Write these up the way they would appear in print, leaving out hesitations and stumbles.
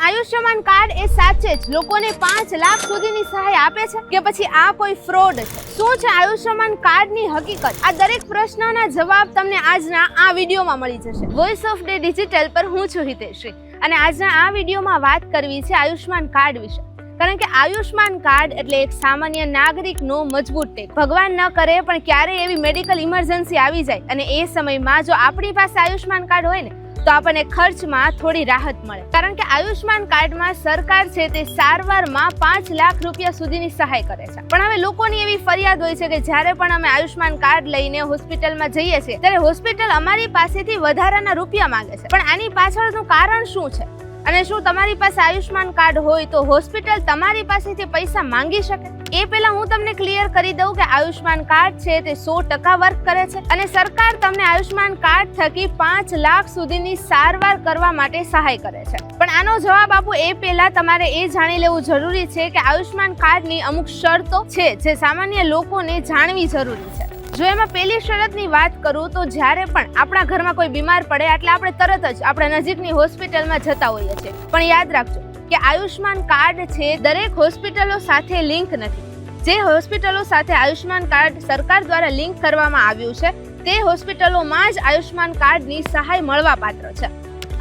Ayushman card એ સાચે જ લોકોને 5 લાખ સુધીની સહાય આપે છે કે પછી આ કોઈ ફ્રોડ છે? શું છે આયુષ્યમાન કાર્ડની હકીકત? આ દરેક પ્રશ્નના જવાબ તમને આજના આ વિડીયોમાં મળી જશે. વોઇસ ઓફ ડે ડિજિટલ પર હું છું હિતેશ્રી અને આજના આ વિડીયોમાં વાત કરવી છે આયુષ્યમાન કાર્ડ વિશે. કારણ કે આયુષ્યમાન કાર્ડ એટલે એક સામાન્ય નાગરિકનો મજબૂત ટેક. ભગવાન ન કરે પણ ક્યારે એવી મેડિકલ ઇમરજન્સી આવી જાય અને એ સમયમાં જો આપણી પાસે આયુષ્યમાન કાર્ડ હોય ને તો આપણને ખર્ચમાં થોડી રાહત મળે. કારણ કે આયુષ્યમાન કાર્ડમાં સરકાર છે તે સારવારમાં 5 લાખ રૂપિયા સુધીની સહાય કરે છે. પણ હવે લોકોની એવી ફરિયાદ હોય છે કે જ્યારે પણ અમે આયુષ્યમાન કાર્ડ લઈને હોસ્પિટલમાં જઈએ છીએ ત્યારે હોસ્પિટલ અમારી પાસેથી વધારાના રૂપિયા માંગે છે. પણ આની પાછળનું કારણ શું છે? અને શું તમારી પાસે આયુષ્યમાન કાર્ડ હોય તો હોસ્પિટલ તમારી પાસેથી પૈસા માંગી શકે? એ પહેલા હું તમને ક્લિયર કરી દઉં કે આયુષ્યમાન કાર્ડ છે તે 100% વર્ક કરે છે અને સરકાર તમને આયુષ્યમાન કાર્ડ થકી 5 લાખ સુધીની સારવાર કરવા માટે સહાય કરે છે. પણ આનો જવાબ આપો એ પહેલા તમારે એ જાણી લેવું જરૂરી છે કે આયુષ્યમાન કાર્ડની અમુક શરતો છે જે સામાન્ય લોકોને જાણવી જરૂરી છે. જો એમાં પહેલી શરતની વાત કરું તો જ્યારે પણ આપણા ઘરમાં કોઈ બીમાર પડે એટલે આપણે તરત જ આપણા નજીકની હોસ્પિટલમાં જતા હોઈએ છીએ. પણ યાદ રાખજો કે આયુષ્યમાન કાર્ડ છે દરેક હોસ્પિટલો સાથે લિંક નથી. જે હોસ્પિટલો સાથે આયુષ્યમાન કાર્ડ સરકાર દ્વારા લિંક કરવામાં આવ્યું છે તે હોસ્પિટલોમાં જ આયુષ્યમાન કાર્ડની સહાય મળવા પાત્ર છે.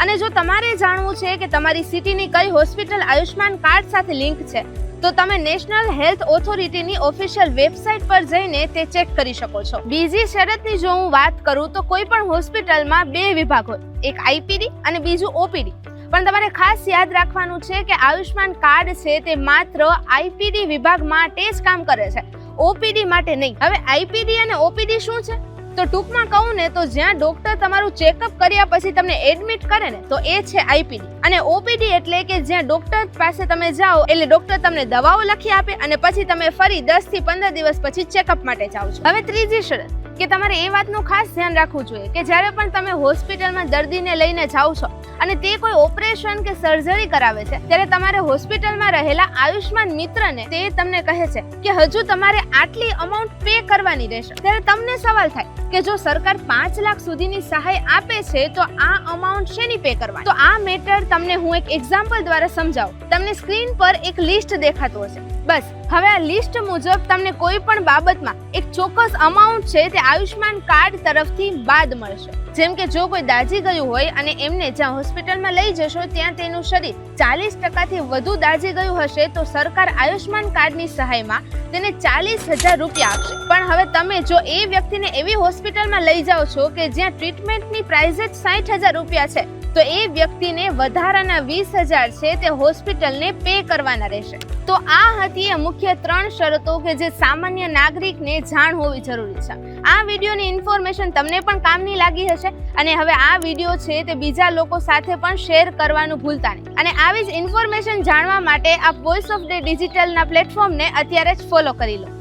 અને જો તમારે જાણવું છે કે તમારી સિટીની કઈ હોસ્પિટલ આયુષ્યમાન કાર્ડ સાથે લિંક છે તો તમે નેશનલ હેલ્થ ઓથોરિટીની ઓફિશિયલ વેબસાઇટ પર જઈને તે ચેક કરી શકો છો. બીજી શરતની જો હું વાત કરું તો કોઈ પણ હોસ્પિટલમાં 2 વિભાગ હોય, એક આઈપીડી અને બીજું ઓપીડી. પણ તમારે ખાસ યાદ રાખવાનું છે કે આયુષ્યમાન કાર્ડ છે તે માત્ર આઈપીડી વિભાગ માટે જ કામ કરે છે, ઓપીડી માટે નહીં. હવે આઈપીડી અને ઓપીડી શું છે તો ટૂંકમાં કહું ને તો જ્યાં ડોક્ટર તમારું ચેકઅપ કર્યા પછી તમને એડમિટ કરે ને તો એ છે આઈપીડી. અને ઓપીડી એટલે કે જ્યાં ડોક્ટર પાસે તમે જાઓ એટલે ડોક્ટર તમને દવાઓ લખી આપે અને પછી તમે ફરી 10 થી 15 દિવસ પછી ચેકઅપ માટે જાઓ છો. હવે ત્રીજી શરત કે તમારે એ વાતનું ખાસ ધ્યાન રાખવું જોઈએ કે જ્યારે પણ તમે હોસ્પિટલમાં દર્દીને લઈને જાઓ છો અને તે કોઈ ઓપરેશન કે સર્જરી કરાવે છે ત્યારે તમારે હોસ્પિટલમાં રહેલા આયુષ્યમાન મિત્રને તે તમને કહે છે કે હજુ તમારે આટલી અમાઉન્ટ પે કરવાની રહેશે. ત્યારે તમને સવાલ થાય કે જો સરકાર 5 લાખ સુધીની સહાય આપે છે તો આ અમાઉન્ટ શેની પે કરવાની? તો આ મેટર તમને હું એક એક્ઝામ્પલ દ્વારા સમજાવું. તમને સ્ક્રીન પર એક લિસ્ટ દેખાતું હશે. બસ હવે આ લિસ્ટ મુજબ તમને કોઈ પણ બાબતમાં એક ચોક્કસ અમાઉન્ટ છે તે આયુષ્યમાન કાર્ડ તરફથી બાદ મળશે. જેમ કે જો કોઈ દાઝી ગયું હોય અને એમને જ્યાં હોસ્પિટલમાં લઈ જશો ત્યાં તેનું શરીર 40% વધુ દાઝી ગયું હશે તો સરકાર આયુષ્યમાન કાર્ડની સહાયમાં તેને 40,000 રૂપિયા આપશે. પણ હવે તમે જો એ વ્યક્તિને એવી હોસ્પિટલમાં લઈ જાઓ છો કે જ્યાં ટ્રીટમેન્ટની પ્રાઇસ જ 60,000 રૂપિયા છે તો એ વ્યક્તિને વધારાના 20,000 છે તે હોસ્પિટલને પે કરવાના રહેશે. તો આ હતી એ મુખ્ય 3 શરતો કે જે સામાન્ય નાગરિકને જાણ હોવી જરૂરી છે. આ વિડીયોની ઇન્ફોર્મેશન તમને પણ કામની લાગી હશે અને હવે આ વિડીયો છે તે બીજા લોકો સાથે પણ શેર કરવાનું ભૂલતા નહીં. અને આવી જ ઇન્ફોર્મેશન જાણવા માટે આપ વોઇસ ઓફ ડે ડિજિટલના પ્લેટફોર્મને અત્યારે જ ફોલો કરી લો.